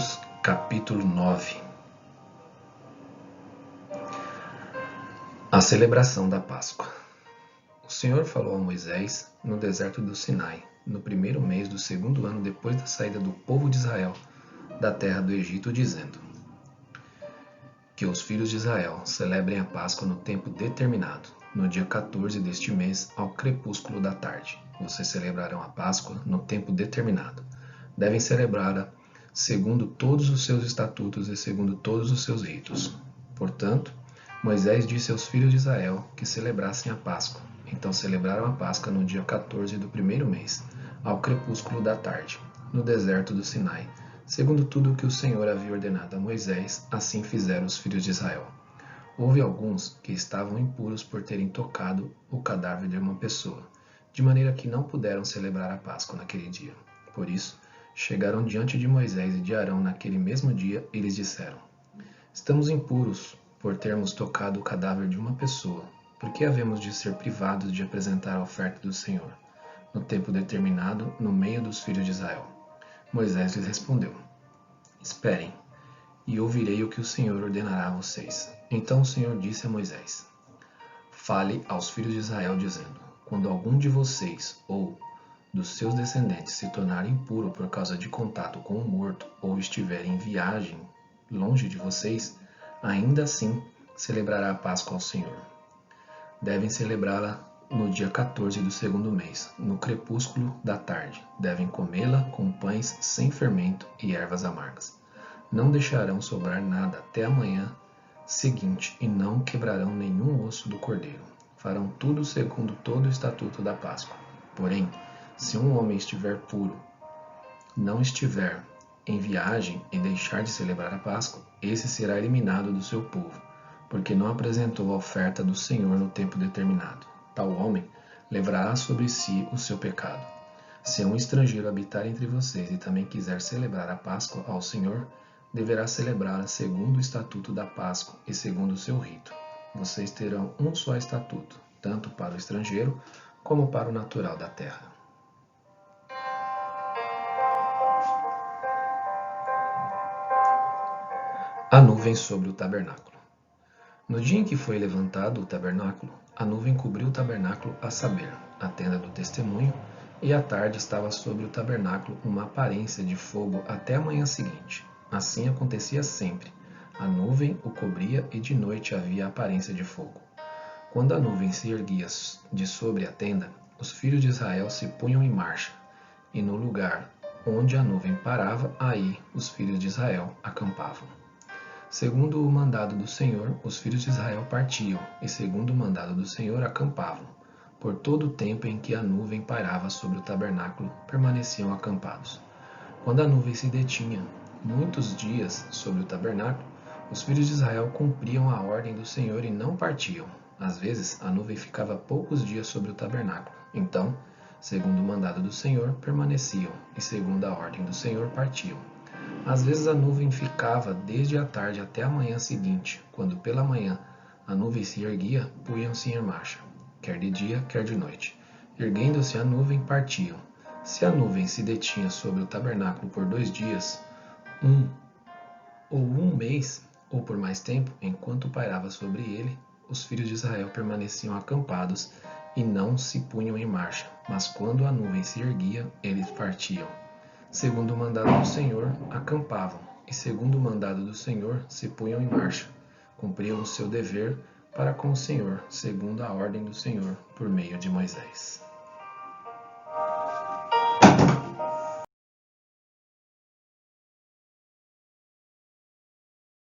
Números, capítulo 9. A celebração da Páscoa. O Senhor falou a Moisés no deserto do Sinai, no primeiro mês do segundo ano depois da saída do povo de Israel da terra do Egito, dizendo: que os filhos de Israel celebrem a Páscoa no tempo determinado, no dia 14 deste mês, ao crepúsculo da tarde. Vocês celebrarão a Páscoa no tempo determinado. Devem celebrá-la segundo todos os seus estatutos e segundo todos os seus ritos. Portanto, Moisés disse aos filhos de Israel que celebrassem a Páscoa. Então celebraram a Páscoa no dia 14 do primeiro mês, ao crepúsculo da tarde, no deserto do Sinai. Segundo tudo o que o Senhor havia ordenado a Moisés, assim fizeram os filhos de Israel. Houve alguns que estavam impuros por terem tocado o cadáver de uma pessoa, de maneira que não puderam celebrar a Páscoa naquele dia. Por isso, chegaram diante de Moisés e de Arão naquele mesmo dia e lhes disseram: estamos impuros por termos tocado o cadáver de uma pessoa. Por que havemos de ser privados de apresentar a oferta do Senhor, no tempo determinado, no meio dos filhos de Israel? Moisés lhes respondeu: esperem, e ouvirei o que o Senhor ordenará a vocês. Então o Senhor disse a Moisés: fale aos filhos de Israel, dizendo: quando algum de vocês ou dos seus descendentes se tornar impuro por causa de contato com o morto ou estiver em viagem longe de vocês, ainda assim celebrará a Páscoa ao Senhor. Devem celebrá-la no dia 14 do segundo mês, no crepúsculo da tarde. Devem comê-la com pães sem fermento e ervas amargas. Não deixarão sobrar nada até a manhã seguinte e não quebrarão nenhum osso do cordeiro. Farão tudo segundo todo o estatuto da Páscoa. Porém, se um homem estiver puro, não estiver em viagem e deixar de celebrar a Páscoa, esse será eliminado do seu povo, porque não apresentou a oferta do Senhor no tempo determinado. Tal homem levará sobre si o seu pecado. Se um estrangeiro habitar entre vocês e também quiser celebrar a Páscoa ao Senhor, deverá celebrá-la segundo o estatuto da Páscoa e segundo o seu rito. Vocês terão um só estatuto, tanto para o estrangeiro como para o natural da terra. A nuvem sobre o tabernáculo. No dia em que foi levantado o tabernáculo, a nuvem cobriu o tabernáculo, a saber, a tenda do testemunho, e à tarde estava sobre o tabernáculo uma aparência de fogo até a manhã seguinte. Assim acontecia sempre. A nuvem o cobria e de noite havia aparência de fogo. Quando a nuvem se erguia de sobre a tenda, os filhos de Israel se punham em marcha, e no lugar onde a nuvem parava, aí os filhos de Israel acampavam. Segundo o mandado do Senhor, os filhos de Israel partiam, e segundo o mandado do Senhor acampavam. Por todo o tempo em que a nuvem pairava sobre o tabernáculo, permaneciam acampados. Quando a nuvem se detinha muitos dias sobre o tabernáculo, os filhos de Israel cumpriam a ordem do Senhor e não partiam. Às vezes, a nuvem ficava poucos dias sobre o tabernáculo. Então, segundo o mandado do Senhor, permaneciam, e segundo a ordem do Senhor, partiam. Às vezes a nuvem ficava desde a tarde até a manhã seguinte. Quando pela manhã a nuvem se erguia, punham-se em marcha, quer de dia, quer de noite. Erguendo-se a nuvem, partiam. Se a nuvem se detinha sobre o tabernáculo por 2 dias, um mês, ou por mais tempo, enquanto pairava sobre ele, os filhos de Israel permaneciam acampados e não se punham em marcha. Mas quando a nuvem se erguia, eles partiam. Segundo o mandado do Senhor, acampavam, e segundo o mandado do Senhor, se punham em marcha. Cumpriam o seu dever para com o Senhor, segundo a ordem do Senhor, por meio de Moisés.